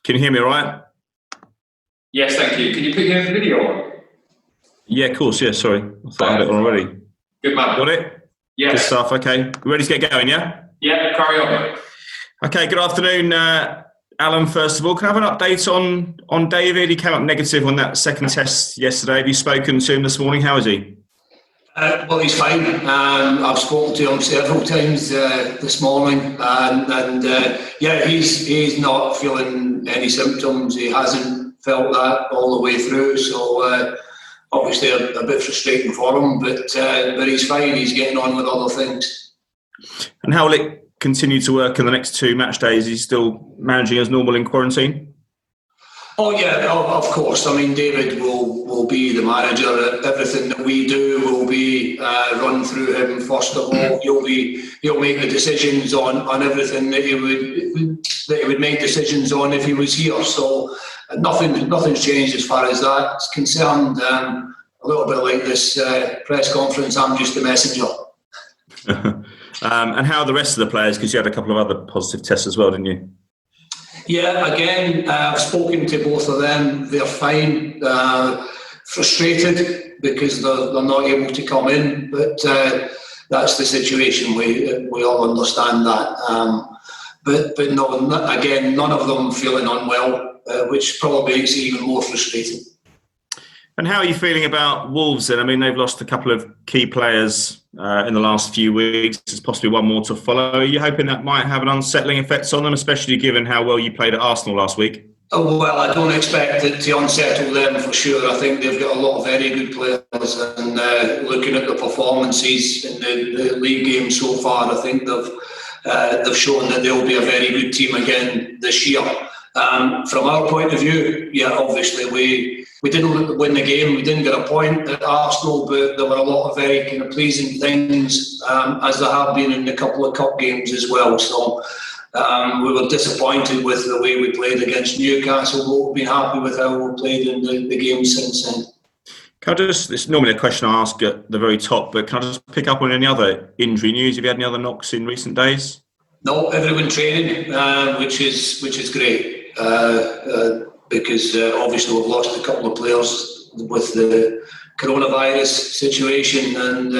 Can you hear me all right? Yes, thank you. Can you put your video on? Yeah, of course. Yeah, sorry. I thought I had it on already. Good man. Got it? Yes. Good stuff. Okay. We ready to get going, yeah? Yeah, carry on. Okay, good afternoon, Alan, first of all. Can I have an update on David? He came up negative on that second test yesterday. Have you spoken to him this morning? How is he? Well, he's fine. I've spoken to him several times this morning, and he's not feeling any symptoms. He hasn't felt that all the way through, so obviously a bit frustrating for him, but he's fine. He's getting on with other things. And how will it continue to work in the next 2 match days? Is he still managing as normal in quarantine? Oh yeah, of course. I mean, David will be the manager. Everything that we do will be run through him. First of all, he'll make the decisions on everything that he would make decisions on if he was here. So nothing's changed as far as that's concerned. A little bit like this press conference, I'm just a messenger. And how are the rest of the players? Because you had a couple of other positive tests as well, didn't you? Yeah, again, I've spoken to both of them. They're fine. Frustrated because they're not able to come in, but that's the situation. We all understand that. But no, again, none of them feeling unwell, which probably makes it even more frustrating. And how are you feeling about Wolves then? I mean, they've lost a couple of key players in the last few weeks. There's possibly one more to follow. Are you hoping that might have an unsettling effect on them, especially given how well you played at Arsenal last week? Oh, well, I don't expect it to unsettle them for sure. I think they've got a lot of very good players, and looking at the performances in the league game so far, I think they've shown that they'll be a very good team again this year. From our point of view, yeah, obviously we didn't win the game. We didn't get a point at Arsenal, but there were a lot of very kind of pleasing things, as there have been in a couple of cup games as well. So we were disappointed with the way we played against Newcastle, but we've been happy with how we played in the game since then. It's normally a question I ask at the very top, but can I just pick up on any other injury news? Have you had any other knocks in recent days? No, everyone training, which is great. Because obviously we've lost a couple of players with the coronavirus situation, and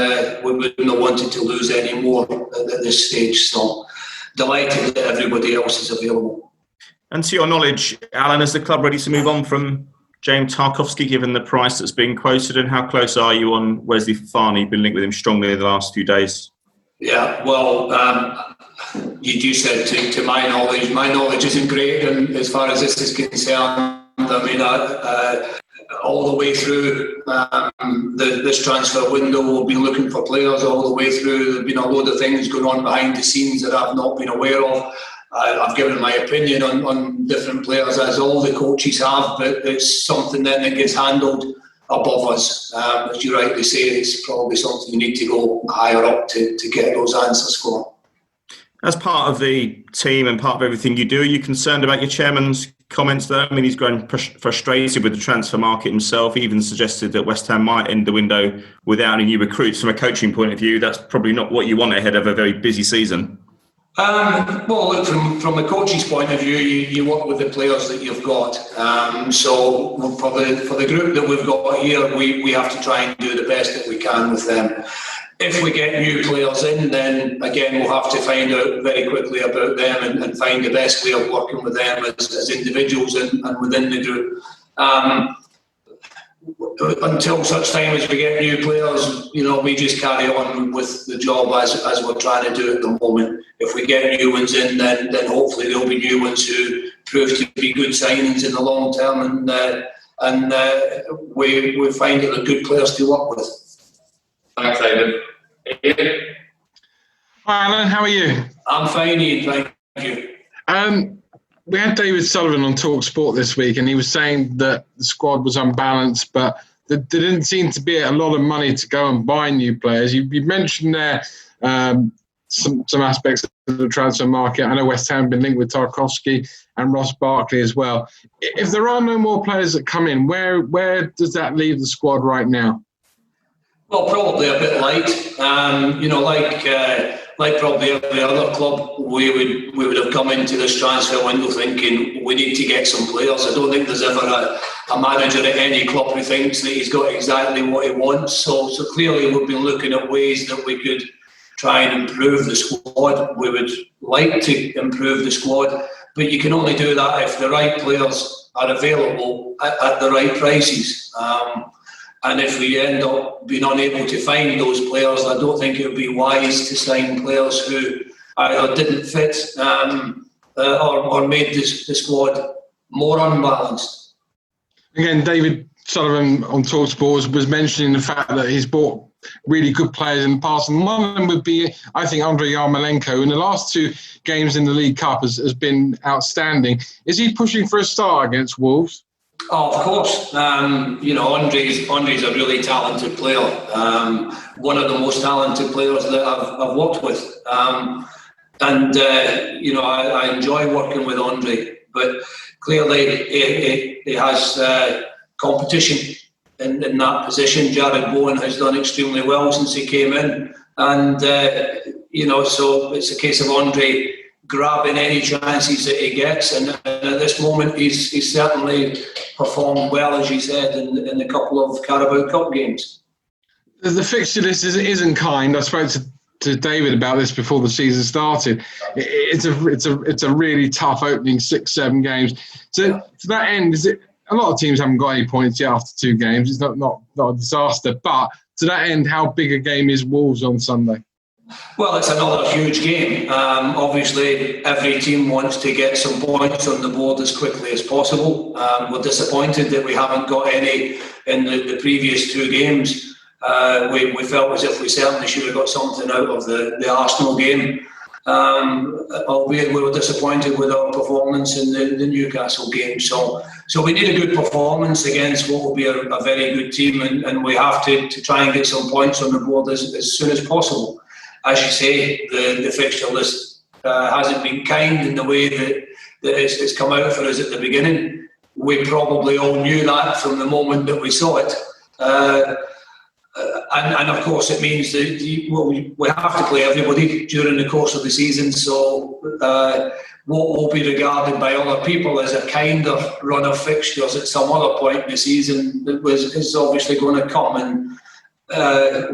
we wouldn't have wanted to lose any more at this stage. So delighted that everybody else is available. And to your knowledge, Alan, is the club ready to move on from James Tarkowski, given the price that's being quoted, and how close are you on Wesley Fofana? You've been linked with him strongly the last few days. Yeah, well, you said to my knowledge isn't great, and as far as this is concerned, I mean, all the way through this transfer window, we've been looking for players all the way through. There's been a load of things going on behind the scenes that I've not been aware of. I've given my opinion on different players, as all the coaches have, but it's something then that gets handled above us. As you rightly say, it's probably something you need to go higher up to get those answers for. As part of the team and part of everything you do, are you concerned about your chairman's comments there? I mean, he's grown frustrated with the transfer market himself. He even suggested that West Ham might end the window without any new recruits. From a coaching point of view, that's probably not what you want ahead of a very busy season. Well, look, from a coach's point of view, you work with the players that you've got. So for the group that we've got here, we have to try and do the best that we can with them. If we get new players in, then again we'll have to find out very quickly about them and find the best way of working with them as individuals and within the group. Until such time as we get new players, we just carry on with the job as we're trying to do at the moment. If we get new ones in, then hopefully there'll be new ones who prove to be good signings in the long term, and we find that they're good players to work with. Thanks, David. Ian? Hi, Alan. How are you? I'm fine, Ian. Thank you. We had David Sullivan on Talk Sport this week, and he was saying that the squad was unbalanced, but there didn't seem to be a lot of money to go and buy new players. You mentioned there some aspects of the transfer market. I know West Ham have been linked with Tarkowski and Ross Barkley as well. If there are no more players that come in, where does that leave the squad right now? Well, probably a bit light. like probably every other club, we would have come into this transfer window thinking we need to get some players. I don't think there's ever a manager at any club who thinks that he's got exactly what he wants. So clearly we've been looking at ways that we could try and improve the squad. We would like to improve the squad, but you can only do that if the right players are available at the right prices. And if we end up being unable to find those players, I don't think it would be wise to sign players who either didn't fit or made the squad more unbalanced. Again, David Sullivan on TalkSport was mentioning the fact that he's bought really good players in the past, and one of them would be, I think, Andrei Yarmolenko. In the last 2 games in the League Cup has been outstanding. Is he pushing for a start against Wolves? Oh, of course. Andrei's a really talented player. One of the most talented players that I've worked with. I enjoy working with Andrei. But clearly, he has competition in that position. Jared Bowen has done extremely well since he came in. And, so it's a case of Andrei grabbing any chances that he gets, and at this moment he's certainly performed well, as you said, in a couple of Carabao Cup games. The fixture list isn't kind. I spoke to David about this before the season started. It's a really tough opening 6-7 games. So to that end, is it? A lot of teams haven't got any points yet after 2 games. It's not a disaster, but to that end, how big a game is Wolves on Sunday? Well, it's another huge game. Obviously, every team wants to get some points on the board as quickly as possible. We're disappointed that we haven't got any in the previous 2 games. We felt as if we certainly should have got something out of the Arsenal game. Albeit we were disappointed with our performance in the Newcastle game. So we need a good performance against what will be a very good team, and we have to try and get some points on the board as soon as possible. As you say, the fixture list hasn't been kind in the way that it's come out for us at the beginning. We probably all knew that from the moment that we saw it. And of course, it means that we have to play everybody during the course of the season. So what will be regarded by other people as a kind of run of fixtures at some other point in the season is obviously going to come. And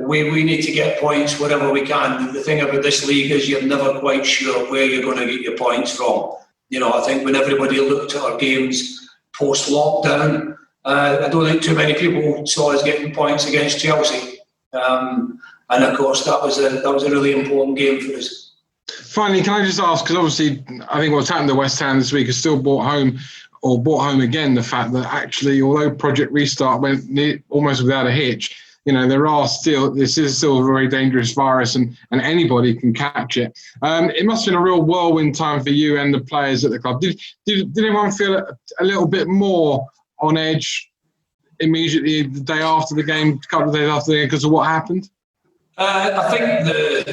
we need to get points wherever we can. The thing about this league is you're never quite sure where you're going to get your points from. I think when everybody looked at our games post-lockdown, I don't think too many people saw us getting points against Chelsea. And of course, that was a really important game for us. Finally, can I just ask, because obviously I think what's happened to West Ham this week has still brought home again the fact that actually, although Project Restart went almost without a hitch, this is still a very dangerous virus, and anybody can catch it. It must have been a real whirlwind time for you and the players at the club. Did anyone feel a little bit more on edge immediately the day after the game, a couple of days after the game, because of what happened? I think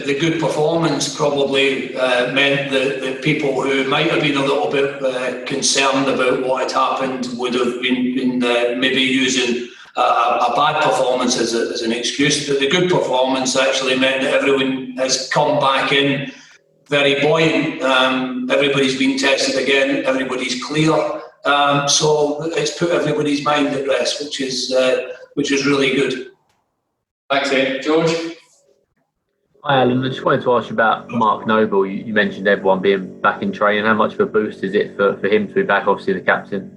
the good performance probably meant that people who might have been a little bit concerned about what had happened would have been maybe using a bad performance as an excuse. But the good performance actually meant that everyone has come back in very buoyant. Everybody's been tested again. Everybody's clear. So it's put everybody's mind at rest, which is really good. Thanks, Ian. George? Hi, Alan. I just wanted to ask you about Mark Noble. You mentioned everyone being back in training. How much of a boost is it for him to be back, obviously the captain?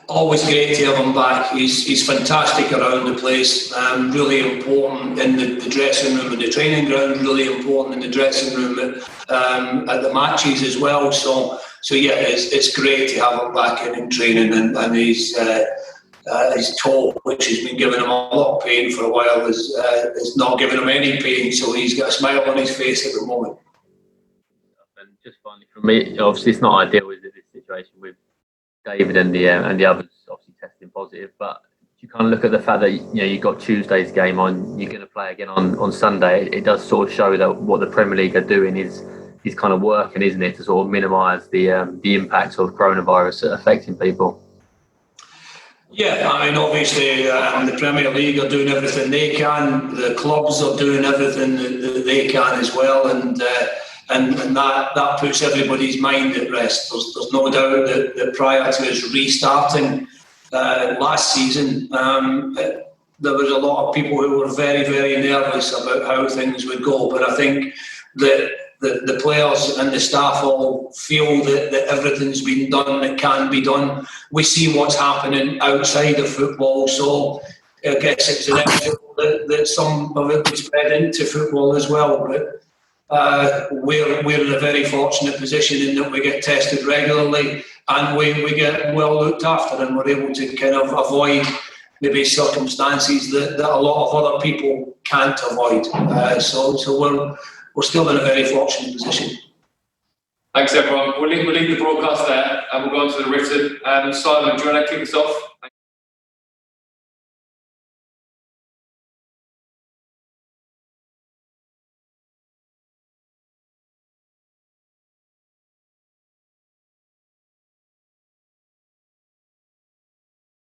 Always great to have him back. He's fantastic around the place. Really important in the dressing room and the training ground. Really important in the dressing room at the matches as well. So yeah, it's great to have him back in training, and his toe, which has been giving him a lot of pain for a while, is not giving him any pain. So he's got a smile on his face at the moment. And just finally, from me, obviously it's not ideal, is it, this situation with David and the others obviously testing positive, but you kind of look at the fact that you got Tuesday's game on, you're going to play again on Sunday. It does sort of show that what the Premier League are doing is kind of working, isn't it, to sort of minimise the impact of coronavirus affecting people. Yeah, I mean, obviously, the Premier League are doing everything they can. The clubs are doing everything that they can as well, and that puts everybody's mind at rest. There's no doubt that prior to us restarting last season, there was a lot of people who were very, very nervous about how things would go. But I think that the players and the staff all feel that everything's been done that can be done. We see what's happening outside of football, so I guess it's inevitable that some of it was spread into football as well. But we're in a very fortunate position in that we get tested regularly and we get well looked after, and we're able to kind of avoid maybe circumstances that a lot of other people can't avoid. So we're still in a very fortunate position. Thanks, everyone. We'll leave the broadcast there and we'll go on to the written. Simon, do you want to kick us off?